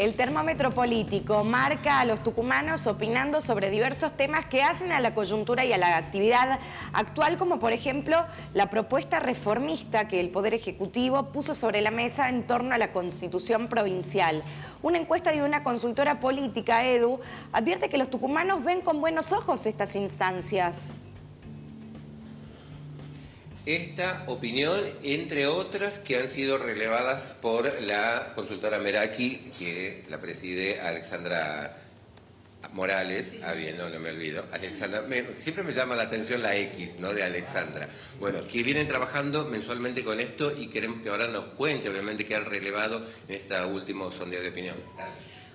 El termómetro político marca a los tucumanos opinando sobre diversos temas que hacen a la coyuntura y a la actividad actual, como por ejemplo la propuesta reformista que el Poder Ejecutivo puso sobre la mesa en torno a la Constitución provincial. Una encuesta de una consultora política, Edu, advierte que los tucumanos ven con buenos ojos estas instancias. Esta opinión, entre otras, que han sido relevadas por la consultora Meraki, que la preside Alexandra Morales. Ah, bien, no me olvido. Alexandra, siempre me llama la atención la X, ¿no? De Alexandra. Bueno, que vienen trabajando mensualmente con esto y queremos que ahora nos cuente, obviamente, qué han relevado en este último sondeo de opinión.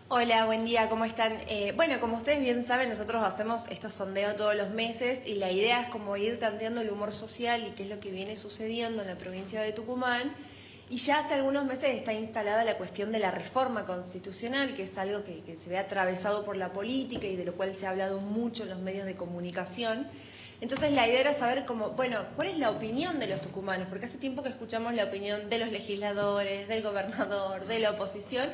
Hola, buen día, ¿cómo están? Bueno, como ustedes bien saben, nosotros hacemos estos sondeos todos los meses y la idea es como ir tanteando el humor social y qué es lo que viene sucediendo en la provincia de Tucumán. Y ya hace algunos meses está instalada la cuestión de la reforma constitucional, que es algo que se ve atravesado por la política y de lo cual se ha hablado mucho en los medios de comunicación. Entonces la idea era saber bueno, ¿cuál es la opinión de los tucumanos? Porque hace tiempo que escuchamos la opinión de los legisladores, del gobernador, de la oposición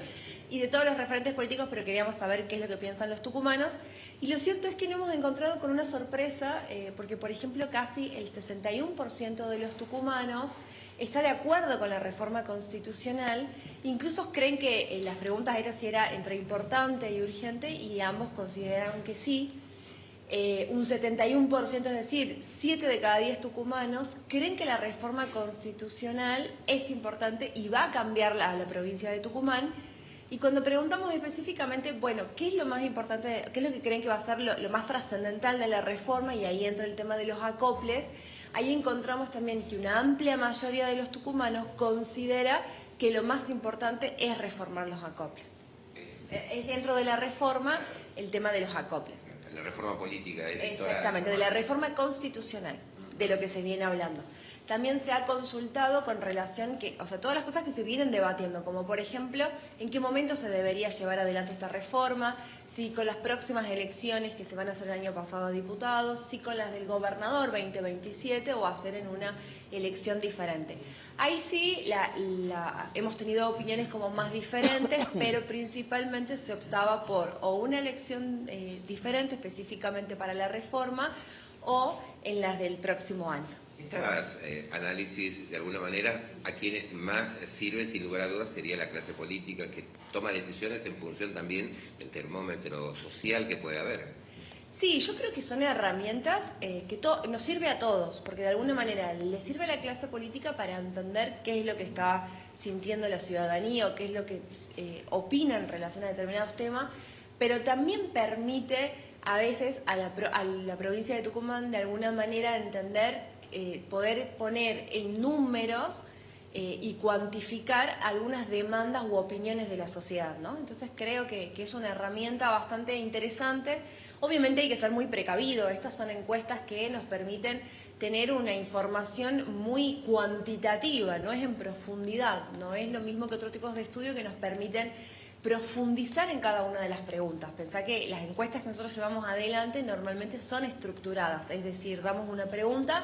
y de todos los referentes políticos, pero queríamos saber qué es lo que piensan los tucumanos. Y lo cierto es que nos hemos encontrado con una sorpresa, porque por ejemplo casi el 61% de los tucumanos está de acuerdo con la reforma constitucional, incluso creen que las preguntas eran si era entre importante y urgente, y ambos consideraron que sí. Un 71%, es decir, 7 de cada 10 tucumanos, creen que la reforma constitucional es importante y va a cambiar a la provincia de Tucumán. Y cuando preguntamos específicamente, bueno, ¿qué es lo más importante, qué es lo que creen que va a ser lo más trascendental de la reforma? Y ahí entra el tema de los acoples. Ahí encontramos también que una amplia mayoría de los tucumanos considera que lo más importante es reformar los acoples. Es dentro de la reforma el tema de los acoples. La reforma política electoral. Exactamente, de la reforma constitucional, de lo que se viene hablando. También se ha consultado con relación todas las cosas que se vienen debatiendo, como por ejemplo, en qué momento se debería llevar adelante esta reforma, si con las próximas elecciones que se van a hacer el año pasado a diputados, si con las del gobernador 2027 o hacer en una elección diferente. Ahí sí hemos tenido opiniones como más diferentes, pero principalmente se optaba por o una elección diferente específicamente para la reforma o en las del próximo año. Estos análisis, de alguna manera, a quienes más sirven, sin lugar a dudas, sería la clase política que toma decisiones en función también del termómetro social que puede haber. Sí, yo creo que son herramientas que nos sirve a todos, porque de alguna manera le sirve a la clase política para entender qué es lo que está sintiendo la ciudadanía o qué es lo que opina en relación a determinados temas, pero también permite a veces a la provincia de Tucumán de alguna manera entender, poder poner en números y cuantificar algunas demandas u opiniones de la sociedad, ¿no? Entonces creo que es una herramienta bastante interesante. Obviamente hay que ser muy precavido. Estas son encuestas que nos permiten tener una información muy cuantitativa, no es en profundidad, no es lo mismo que otros tipos de estudios que nos permiten profundizar en cada una de las preguntas. Pensá que las encuestas que nosotros llevamos adelante normalmente son estructuradas, es decir, damos una pregunta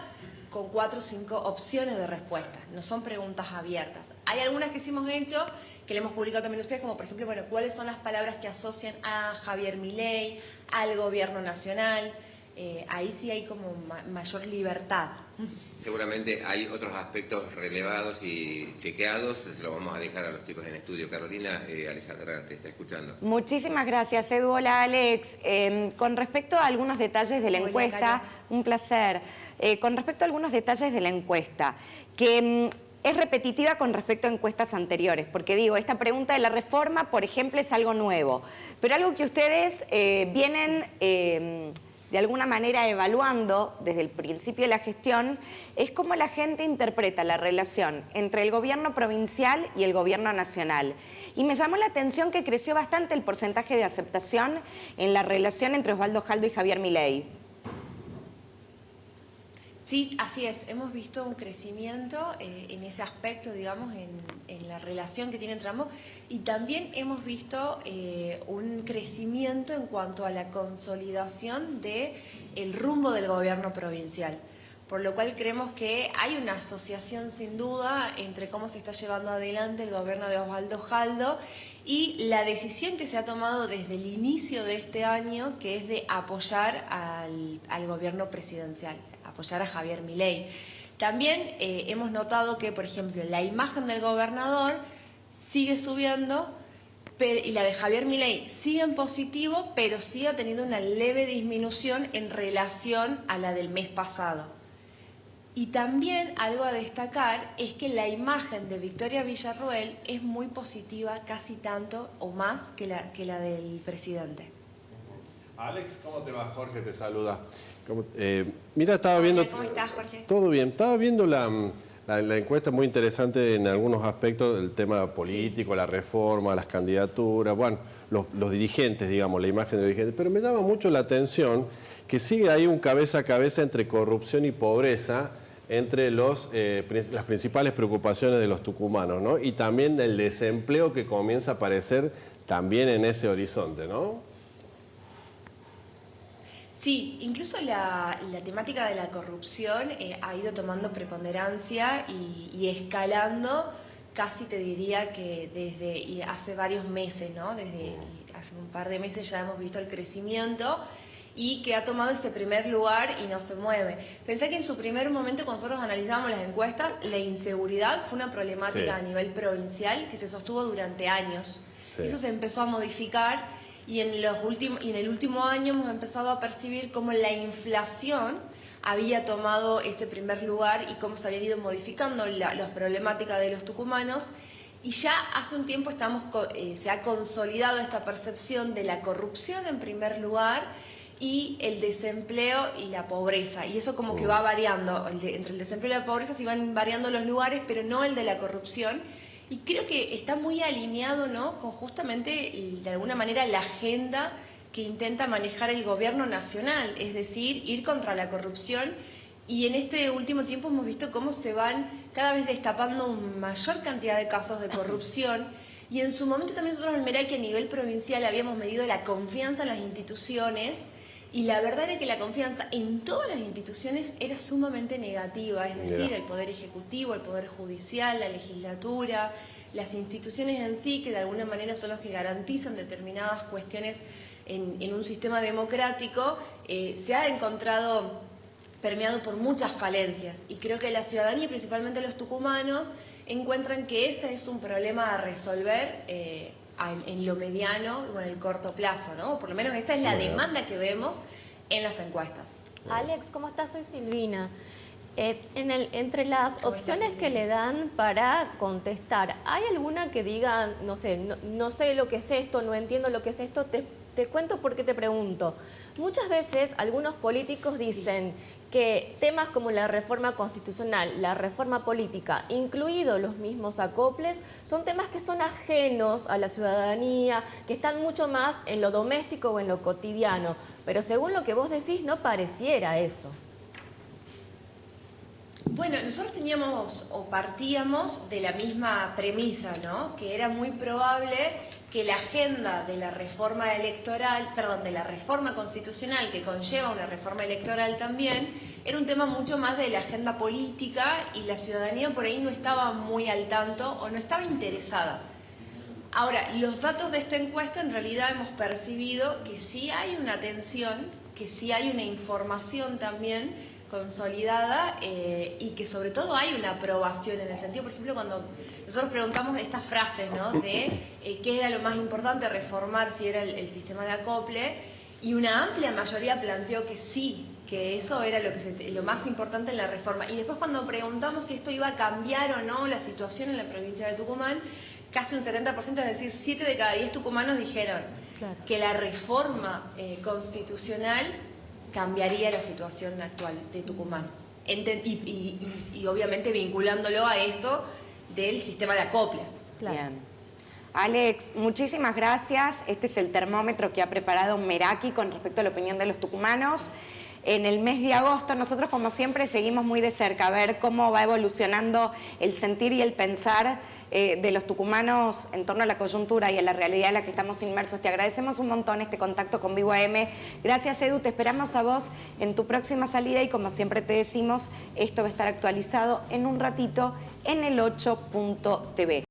con 4 o 5 opciones de respuesta, no son preguntas abiertas. Hay algunas que sí hemos hecho, que le hemos publicado también a ustedes, como por ejemplo, bueno, ¿cuáles son las palabras que asocian a Javier Milei, al gobierno nacional? Ahí sí hay como mayor libertad. Seguramente hay otros aspectos relevados y chequeados, se lo vamos a dejar a los chicos en estudio. Carolina, Alejandra te está escuchando. Muchísimas gracias, Edu. Hola, Alex. Con respecto a algunos detalles de la encuesta, Karen. un placer. Con respecto a algunos detalles de la encuesta, que es repetitiva con respecto a encuestas anteriores, porque digo, esta pregunta de la reforma, por ejemplo, es algo nuevo, pero algo que ustedes vienen de alguna manera evaluando desde el principio de la gestión es cómo la gente interpreta la relación entre el gobierno provincial y el gobierno nacional. Y me llamó la atención que creció bastante el porcentaje de aceptación en la relación entre Osvaldo Jaldo y Javier Milei. Sí, así es. Hemos visto un crecimiento en ese aspecto, digamos, en la relación que tiene entre ambos, y también hemos visto un crecimiento en cuanto a la consolidación del rumbo del gobierno provincial. Por lo cual creemos que hay una asociación sin duda entre cómo se está llevando adelante el gobierno de Osvaldo Jaldo y la decisión que se ha tomado desde el inicio de este año, que es de apoyar al gobierno presidencial, apoyar a Javier Milei. También hemos notado que, por ejemplo, la imagen del gobernador sigue subiendo y la de Javier Milei sigue en positivo, pero sigue teniendo una leve disminución en relación a la del mes pasado. Y también algo a destacar es que la imagen de Victoria Villarroel es muy positiva, casi tanto o más que la del presidente. Alex, ¿cómo te va? Jorge te saluda. Mira, estaba viendo... Hola, ¿cómo estás, Jorge? Todo bien. Estaba viendo la encuesta, muy interesante en algunos aspectos, el tema político, la reforma, las candidaturas, bueno, los dirigentes, digamos, la imagen de los dirigentes. Pero me llama mucho la atención que sigue ahí un cabeza a cabeza entre corrupción y pobreza, entre las principales preocupaciones de los tucumanos, ¿no? Y también el desempleo que comienza a aparecer también en ese horizonte, ¿no? Sí, incluso la temática de la corrupción ha ido tomando preponderancia y escalando, casi te diría que desde hace varios meses, ¿no? Desde hace un par de meses ya hemos visto el crecimiento y que ha tomado ese primer lugar y no se mueve. Pensé que en su primer momento, cuando nosotros analizábamos las encuestas, la inseguridad fue una problemática a nivel provincial que se sostuvo durante años. Sí. Eso se empezó a modificar y en el último año hemos empezado a percibir cómo la inflación había tomado ese primer lugar y cómo se habían ido modificando las problemáticas de los tucumanos. Y ya hace un tiempo se ha consolidado esta percepción de la corrupción en primer lugar y el desempleo y la pobreza. Y eso como que va variando. Entre el desempleo y la pobreza se van variando los lugares, pero no el de la corrupción. Y creo que está muy alineado, ¿no?, con justamente, de alguna manera, la agenda que intenta manejar el gobierno nacional, es decir, ir contra la corrupción. Y en este último tiempo hemos visto cómo se van cada vez destapando una mayor cantidad de casos de corrupción. Y en su momento también nosotros en Meraki a nivel provincial habíamos medido la confianza en las instituciones. Y la verdad era que la confianza en todas las instituciones era sumamente negativa, es decir, el Poder Ejecutivo, el Poder Judicial, la legislatura, las instituciones en sí, que de alguna manera son los que garantizan determinadas cuestiones en un sistema democrático, se ha encontrado permeado por muchas falencias. Y creo que la ciudadanía, principalmente los tucumanos, encuentran que ese es un problema a resolver en lo mediano o en el corto plazo, ¿no? Por lo menos esa es la demanda que vemos en las encuestas. Alex, ¿cómo estás? Soy Silvina. Entre las opciones que le dan para contestar, ¿hay alguna que diga, no sé lo que es esto, no entiendo lo que es esto? Te cuento por qué te pregunto. Muchas veces algunos políticos dicen que temas como la reforma constitucional, la reforma política, incluidos los mismos acoples, son temas que son ajenos a la ciudadanía, que están mucho más en lo doméstico o en lo cotidiano. Pero según lo que vos decís, no pareciera eso. Bueno, nosotros partíamos de la misma premisa, ¿no? Que era muy probable que la agenda de la reforma de la reforma constitucional, que conlleva una reforma electoral también, era un tema mucho más de la agenda política y la ciudadanía por ahí no estaba muy al tanto o no estaba interesada. Ahora, los datos de esta encuesta en realidad hemos percibido que sí hay una atención, que sí hay una información también consolidada y que sobre todo hay una aprobación en el sentido, por ejemplo, cuando nosotros preguntamos estas frases, ¿no?, de qué era lo más importante reformar, si era el sistema de acople, y una amplia mayoría planteó que sí, que eso era lo más importante en la reforma. Y después cuando preguntamos si esto iba a cambiar o no la situación en la provincia de Tucumán, casi un 70%, es decir, 7 de cada 10 tucumanos dijeron que la reforma constitucional cambiaría la situación actual de Tucumán. Y obviamente vinculándolo a esto del sistema de acoples. Bien. Alex, muchísimas gracias. Este es el termómetro que ha preparado Meraki con respecto a la opinión de los tucumanos. En el mes de agosto nosotros, como siempre, seguimos muy de cerca a ver cómo va evolucionando el sentir y el pensar de los tucumanos en torno a la coyuntura y a la realidad en la que estamos inmersos. Te agradecemos un montón este contacto con Vivo AM. Gracias, Edu. Te esperamos a vos en tu próxima salida y, como siempre te decimos, esto va a estar actualizado en un ratito en el 8.tv.